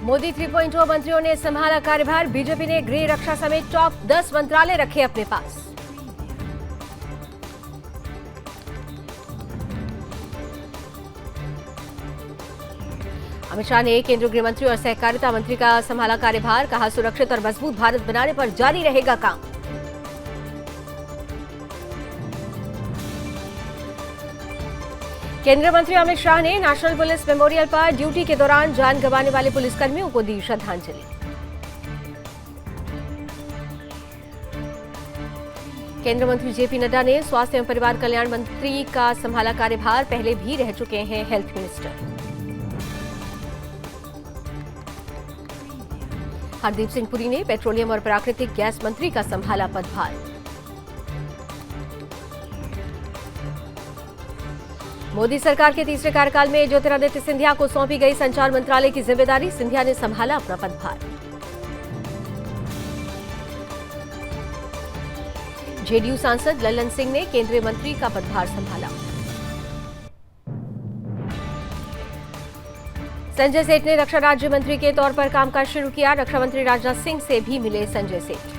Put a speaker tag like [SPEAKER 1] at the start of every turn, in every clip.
[SPEAKER 1] मोदी 3.0 मंत्रियों ने संभाला कार्यभार। बीजेपी ने गृह रक्षा समेत टॉप 10 मंत्रालय रखे अपने पास। अमित शाह ने केंद्रीय गृह मंत्री और सहकारिता मंत्री का संभाला कार्यभार। कहा, सुरक्षित और मजबूत भारत बनाने पर जारी रहेगा काम। केंद्रीय मंत्री अमित शाह ने नेशनल पुलिस मेमोरियल पर ड्यूटी के दौरान जान गंवाने वाले पुलिसकर्मियों को दी श्रद्धांजलि। केंद्रीय मंत्री जेपी नड्डा ने स्वास्थ्य एवं परिवार कल्याण मंत्री का संभाला कार्यभार। पहले भी रह चुके हैं हेल्थ मिनिस्टर। हरदीप सिंह पुरी ने पेट्रोलियम और प्राकृतिक गैस मंत्री का संभाला पदभार। मोदी सरकार के तीसरे कार्यकाल में ज्योतिरादित्य सिंधिया को सौंपी गई संचार मंत्रालय की जिम्मेदारी। सिंधिया ने संभाला अपना पदभार। जेडीयू सांसद लल्लन सिंह ने केंद्रीय मंत्री का पदभार संभाला। संजय सेठ ने रक्षा राज्य मंत्री के तौर पर कामकाज शुरू किया। रक्षा मंत्री राजनाथ सिंह से भी मिले संजय सेठ।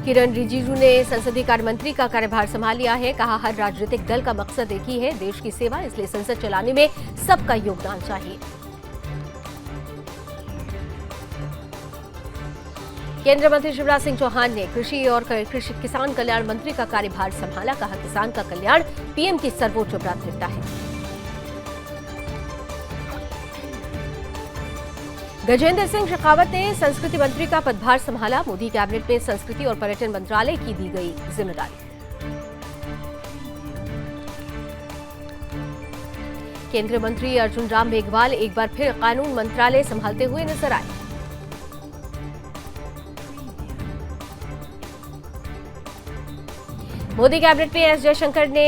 [SPEAKER 1] किरण रिजिजू ने संसदीय कार्य मंत्री का कार्यभार संभाल लिया है। कहा, हर राजनीतिक दल का मकसद एक ही है, देश की सेवा, इसलिए संसद चलाने में सबका योगदान चाहिए। केंद्रीय मंत्री शिवराज सिंह चौहान ने कृषि और किसान कल्याण मंत्री का कार्यभार संभाला। कहा, किसान का कल्याण पीएम की सर्वोच्च प्राथमिकता है। गजेंद्र सिंह शेखावत ने संस्कृति मंत्री का पदभार संभाला। मोदी कैबिनेट में संस्कृति और पर्यटन मंत्रालय की दी गई जिम्मेदारी। केंद्रीय मंत्री अर्जुन राम मेघवाल एक बार फिर कानून मंत्रालय संभालते हुए नजर आए। मोदी कैबिनेट में एस जयशंकर ने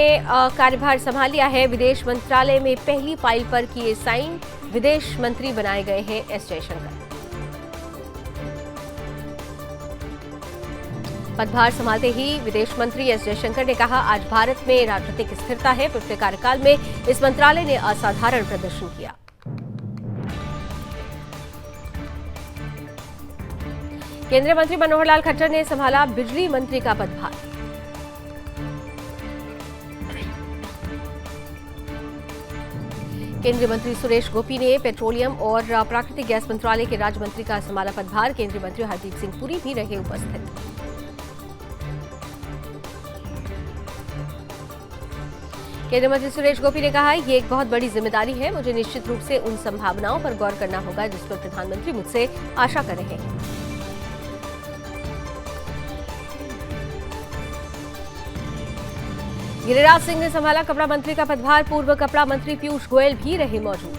[SPEAKER 1] कार्यभार संभाल लिया है। विदेश मंत्रालय में पहली फाइल पर किए साइन। विदेश मंत्री बनाए गए हैं एस जयशंकर। पदभार संभालते ही विदेश मंत्री एस जयशंकर ने कहा, आज भारत में राजनीतिक स्थिरता है। पिछले कार्यकाल में इस मंत्रालय ने असाधारण प्रदर्शन किया। केंद्रीय मंत्री मनोहर लाल खट्टर ने संभाला बिजली मंत्री का पदभार। केंद्रीय मंत्री सुरेश गोपी ने पेट्रोलियम और प्राकृतिक गैस मंत्रालय के राज्य मंत्री का संभाला पदभार। केंद्रीय मंत्री हरदीप सिंह पुरी भी रहे उपस्थित। केंद्रीय मंत्री सुरेश गोपी ने कहा, ये एक बहुत बड़ी जिम्मेदारी है। मुझे निश्चित रूप से उन संभावनाओं पर गौर करना होगा जिस पर प्रधानमंत्री मुझसे आशा कर रहे हैं। गिरिराज सिंह ने संभाला कपड़ा मंत्री का पदभार। पूर्व कपड़ा मंत्री पीयूष गोयल भी रहे मौजूद।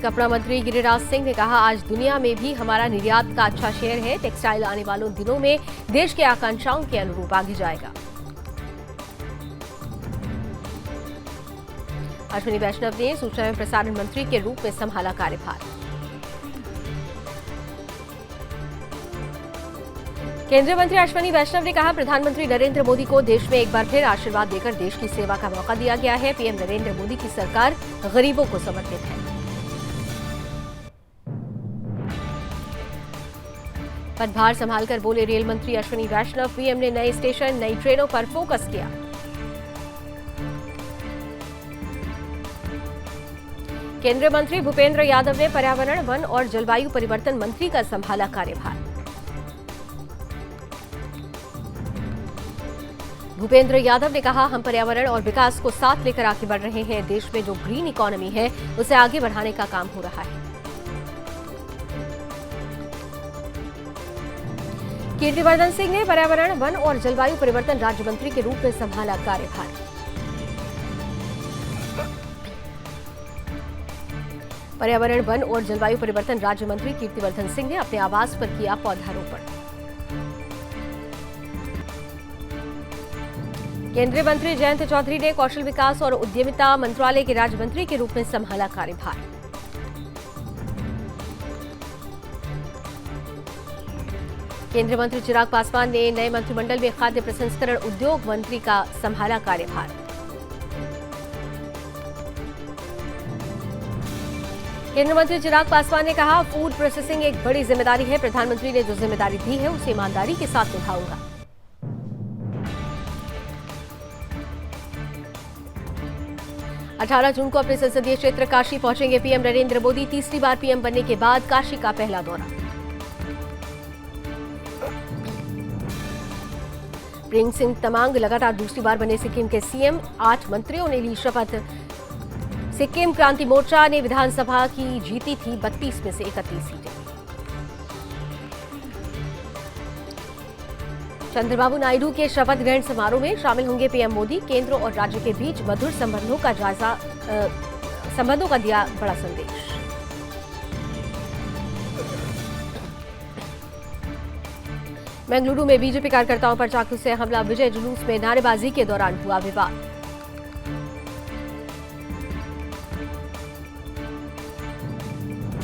[SPEAKER 1] कपड़ा मंत्री गिरिराज सिंह ने कहा, आज दुनिया में भी हमारा निर्यात का अच्छा शेयर है। टेक्सटाइल आने वालों दिनों में देश की आकांक्षाओं के अनुरूप आगे जाएगा। अश्विनी वैष्णव ने सूचना एवं प्रसारण मंत्री के रूप में संभाला कार्यभार। केंद्रीय मंत्री अश्विनी वैष्णव ने कहा, प्रधानमंत्री नरेंद्र मोदी को देश में एक बार फिर आशीर्वाद देकर देश की सेवा का मौका दिया गया है। पीएम नरेंद्र मोदी की सरकार गरीबों को समर्पित है। पदभार संभालकर बोले रेल मंत्री अश्विनी वैष्णव, पीएम ने नए स्टेशन, नई ट्रेनों पर फोकस किया। केंद्रीय मंत्री भूपेंद्र यादव ने पर्यावरण, वन और जलवायु परिवर्तन मंत्री का संभाला कार्यभार। भूपेंद्र यादव ने कहा, हम पर्यावरण और विकास को साथ लेकर आगे बढ़ रहे हैं। देश में जो ग्रीन इकोनॉमी है उसे आगे बढ़ाने का काम हो रहा है। कीर्तिवर्धन सिंह ने पर्यावरण, वन और जलवायु परिवर्तन राज्य मंत्री के रूप में संभाला कार्यभार। पर्यावरण, वन और जलवायु परिवर्तन राज्य मंत्री कीर्तिवर्धन सिंह ने अपने आवास पर किया पौधारोपण। केंद्रीय मंत्री जयंत चौधरी ने कौशल विकास और उद्यमिता मंत्रालय के राज्य मंत्री के रूप में संभाला कार्यभार। केंद्रीय मंत्री चिराग पासवान ने नए मंत्रिमंडल में खाद्य प्रसंस्करण उद्योग मंत्री का संभाला कार्यभार। केंद्रीय मंत्री चिराग पासवान ने कहा, फूड प्रोसेसिंग एक बड़ी जिम्मेदारी है। प्रधानमंत्री ने जो जिम्मेदारी दी है उसे ईमानदारी के साथ निभाऊंगा। अठारह जून को अपने संसदीय क्षेत्र काशी पहुंचेंगे पीएम नरेंद्र मोदी। तीसरी बार पीएम बनने के बाद काशी का पहला दौरा। प्रेम सिंह तमांग लगातार दूसरी बार बने सिक्किम के सीएम। 8 मंत्रियों ने ली शपथ। सिक्किम क्रांति मोर्चा ने विधानसभा की जीती थी 32 में से 31 सीटें। चंद्रबाबू नायडू के शपथ ग्रहण समारोह में शामिल होंगे पीएम मोदी। केंद्र और राज्य के बीच मधुर संबंधों का दिया बड़ा संदेश। बेंगलुरु में बीजेपी कार्यकर्ताओं पर चाकू से हमला। विजय जुलूस में नारेबाजी के दौरान हुआ विवाद।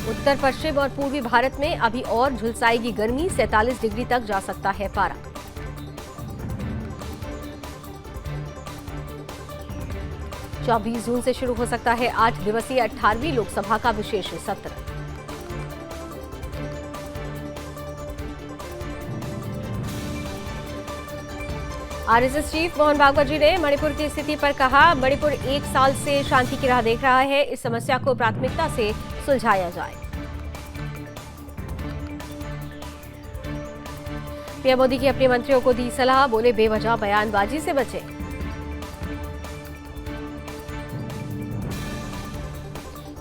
[SPEAKER 1] उत्तर पश्चिम और पूर्वी भारत में अभी और झुलसाएगी गर्मी। 47 डिग्री तक जा सकता है पारा। चौबीस जून से शुरू हो सकता है 8 दिवसीय 18वीं लोकसभा का विशेष सत्र। आरएसएस चीफ मोहन भागवत जी ने मणिपुर की स्थिति पर कहा, मणिपुर 1 साल से शांति की राह देख रहा है। इस समस्या को प्राथमिकता से सुलझाया जाए। पीएम मोदी की अपने मंत्रियों को दी सलाह। बोले, बेवजह बयानबाजी से बचे।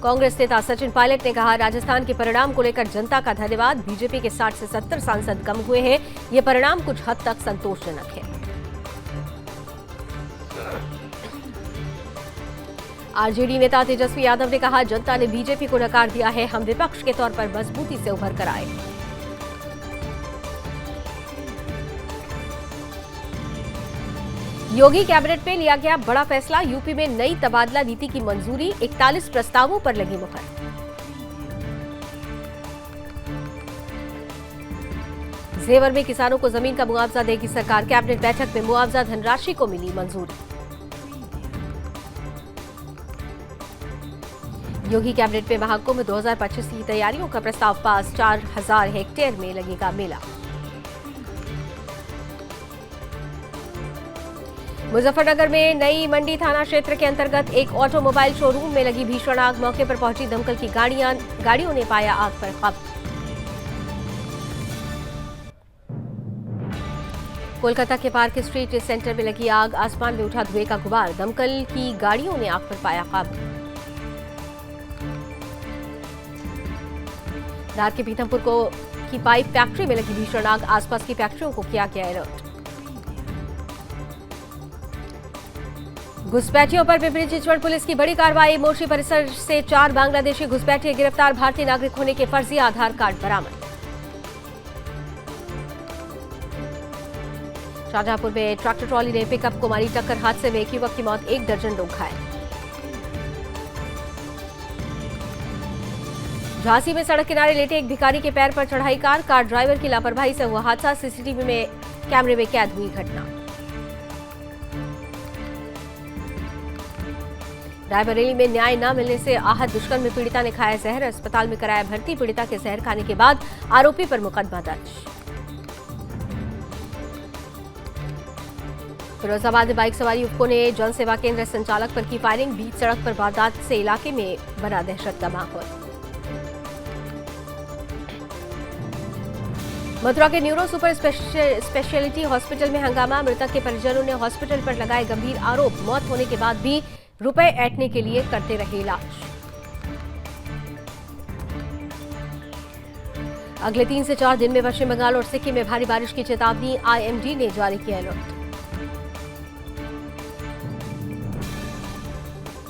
[SPEAKER 1] कांग्रेस नेता सचिन पायलट ने कहा, राजस्थान के परिणाम को लेकर जनता का धन्यवाद। बीजेपी के 60 से 70 सांसद कम हुए हैं। ये परिणाम कुछ हद तक संतोषजनक है। आरजेडी नेता तेजस्वी यादव ने कहा, जनता ने बीजेपी को नकार दिया है। हम विपक्ष के तौर पर मजबूती से उभर कर आए। योगी कैबिनेट में लिया गया बड़ा फैसला। यूपी में नई तबादला नीति की मंजूरी। 41 प्रस्तावों पर लगी मुहर। जेवर में किसानों को जमीन का मुआवजा देगी सरकार। कैबिनेट बैठक में मुआवजा धनराशि को मिली मंजूरी। योगी कैबिनेट में महाकुंभ 2025 की तैयारियों का प्रस्ताव पास। 4000 हेक्टेयर में लगेगा मेला। मुजफ्फरनगर में नई मंडी थाना क्षेत्र के अंतर्गत एक ऑटोमोबाइल शोरूम में लगी भीषण आग। मौके पर पहुंची दमकल की गाड़ियों ने पाया आग पर काबू। कोलकाता के पार्क स्ट्रीट सेंटर में लगी आग। आसमान में उठा धुएं का गुबार। दमकल की गाड़ियों ने आग पर पाया काबू। धार के पीथमपुर की पाइप फैक्ट्री में लगी भीषण आग। आसपास की फैक्ट्रियों को किया गया अलर्ट। घुसपैठियों पर पिपरी चिचवड़ पुलिस की बड़ी कार्रवाई। मोर्शी परिसर से 4 बांग्लादेशी घुसपैठिए गिरफ्तार। भारतीय नागरिक होने के फर्जी आधार कार्ड बरामद। शाहजहांपुर में ट्रैक्टर ट्रॉली ने पिकअप को मारी टक्कर। हादसे में एक युवक की मौत, 1 दर्जन लोग घायल। झांसी में सड़क किनारे लेटे एक भिखारी के पैर पर चढ़ाई कार। कार ड्राइवर की लापरवाही से हुआ हादसा। सीसीटीवी में कैमरे में कैद हुई घटना। रायबरेली में न्याय न मिलने से आहत दुष्कर्म में पीड़िता ने खाया जहर। अस्पताल में कराया भर्ती। पीड़िता के जहर खाने के बाद आरोपी पर मुकदमा दर्ज। फिरोजाबाद में बाइक सवार युवकों ने जन सेवा केंद्र संचालक पर की फायरिंग। बीच सड़क पर वारदात से इलाके में बना दहशत का माहौल। मथुरा के न्यूरो सुपर स्पेशलिटी हॉस्पिटल में हंगामा। मृतक के परिजनों ने हॉस्पिटल पर लगाए गंभीर आरोप। मौत होने के बाद भी रुपए ऐंठने के लिए करते रहे इलाज। अगले 3 से 4 दिन में पश्चिम बंगाल और सिक्किम में भारी बारिश की चेतावनी। आईएमडी ने जारी किया अलर्ट।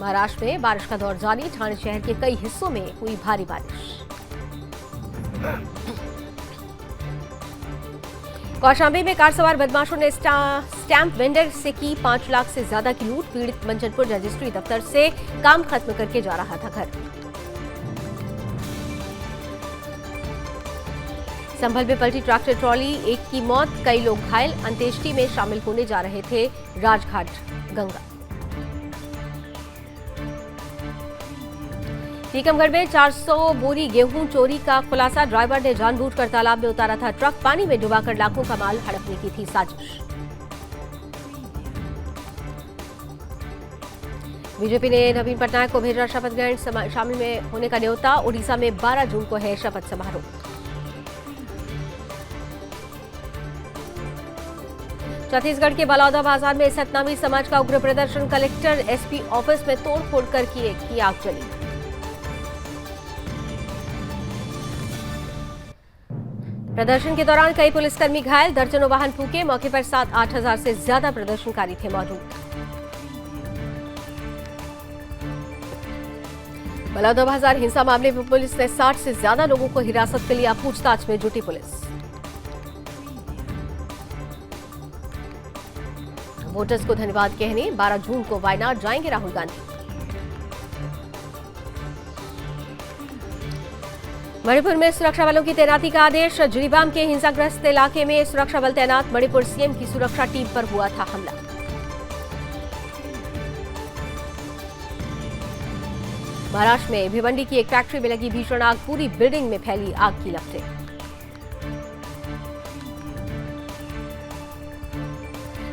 [SPEAKER 1] महाराष्ट्र में बारिश का दौर जारी। ठाणे शहर के कई हिस्सों में हुई भारी बारिश। कौशांबी में कार सवार बदमाशों ने स्टैंप वेंडर से की 5 लाख से ज्यादा की लूट। पीड़ित मंचनपुर रजिस्ट्री दफ्तर से काम खत्म करके जा रहा था घर। संभल में पलटी ट्रैक्टर ट्रॉली, एक की मौत, कई लोग घायल। अंत्येष्टि में शामिल होने जा रहे थे राजघाट गंगा। टीकमगढ़ में 400 बोरी गेहूं चोरी का खुलासा, ड्राइवर ने जानबूझकर तालाब में उतारा था ट्रक, पानी में डुबाकर लाखों का माल हड़पने की थी साजिश। बीजेपी ने नवीन पटनायक को भेजा शपथ ग्रहण शामिल में होने का न्योता। ओडिशा में 12 जून को है शपथ समारोह। छत्तीसगढ़ के बलौदा बाजार में सतनामी समाज का उग्र प्रदर्शन, कलेक्टर एसपी ऑफिस में तोड़फोड़ कर की आगजनी। प्रदर्शन के दौरान कई पुलिसकर्मी घायल, दर्जनों वाहन फूके। मौके पर 7-8 हजार से ज्यादा प्रदर्शनकारी थे मौजूद। बलौदा बाजार हिंसा मामले में पुलिस ने 60 से ज्यादा लोगों को हिरासत में लिया, पूछताछ में जुटी पुलिस। वोटर्स को धन्यवाद कहने 12 जून को वायनाड जाएंगे राहुल गांधी। मणिपुर में सुरक्षा बलों की तैनाती का आदेश, जिरीबाम के हिंसाग्रस्त इलाके में सुरक्षा बल तैनात। मणिपुर सीएम की सुरक्षा टीम पर हुआ था हमला। महाराष्ट्र में भिवंडी की एक फैक्ट्री में लगी भीषण आग, पूरी बिल्डिंग में फैली आग की लपटें।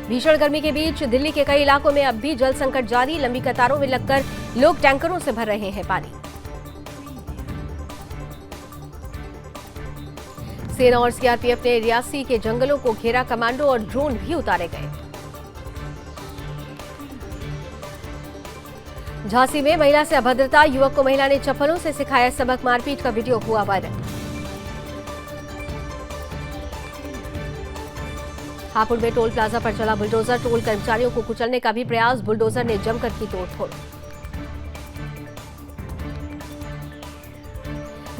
[SPEAKER 1] भीषण गर्मी के बीच दिल्ली के कई इलाकों में अब भी जल संकट जारी, लंबी कतारों में लगकर लोग टैंकरों से भर रहे हैं पानी। सेना और सीआरपीएफ ने रियासी के जंगलों को घेरा, कमांडो और ड्रोन भी उतारे गए। झांसी में महिला से अभद्रता, युवक को महिला ने चप्पलों से सिखाया सबक, मारपीट का वीडियो हुआ वायरल। हापुड़ में टोल प्लाजा पर चला बुलडोजर, टोल कर्मचारियों को कुचलने का भी प्रयास, बुलडोजर ने जमकर की तोड़फोड़।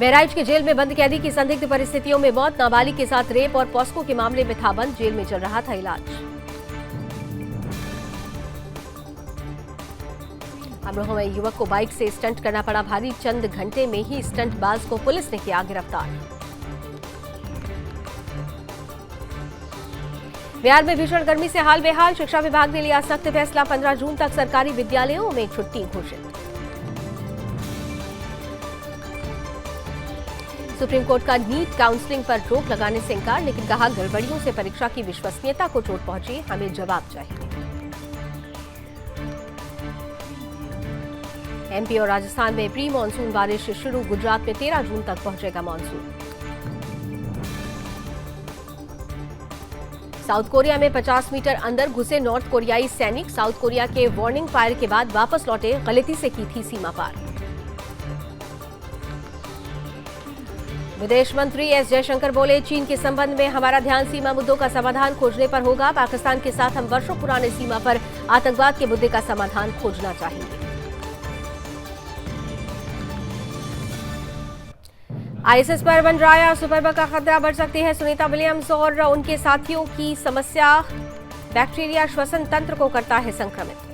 [SPEAKER 1] बहराइच की जेल में बंद कैदी की संदिग्ध परिस्थितियों में मौत, नाबालिग के साथ रेप और पॉस्को के मामले में था बंद, जेल में चल रहा था इलाज। अमरोहा में युवक को बाइक से स्टंट करना पड़ा भारी, चंद घंटे में ही स्टंटबाज को पुलिस ने किया गिरफ्तार। बिहार में भीषण गर्मी से हाल बेहाल, शिक्षा विभाग ने लिया सख्त फैसला, 15 जून तक सरकारी विद्यालयों में छुट्टी घोषित। सुप्रीम कोर्ट का नीट काउंसलिंग पर रोक लगाने से इंकार, लेकिन कहा गड़बड़ियों से परीक्षा की विश्वसनीयता को चोट पहुंची, हमें जवाब चाहिए। एमपी और राजस्थान में प्री मानसून बारिश शुरू, गुजरात में 13 जून तक पहुंचेगा मानसून। साउथ कोरिया में 50 मीटर अंदर घुसे नॉर्थ कोरियाई सैनिक, साउथ कोरिया के वार्निंग फायर के बाद वापस लौटे, गलती से की थी सीमा पार। विदेश मंत्री एस जयशंकर बोले, चीन के संबंध में हमारा ध्यान सीमा मुद्दों का समाधान खोजने पर होगा, पाकिस्तान के साथ हम वर्षों पुराने सीमा पर आतंकवाद के मुद्दे का समाधान खोजना चाहेंगे। आईएसएस पर बन रहा सुपरबग का खतरा, बढ़ सकती है सुनीता विलियम्स और उनके साथियों की समस्या, बैक्टीरिया श्वसन तंत्र को करता है संक्रमित।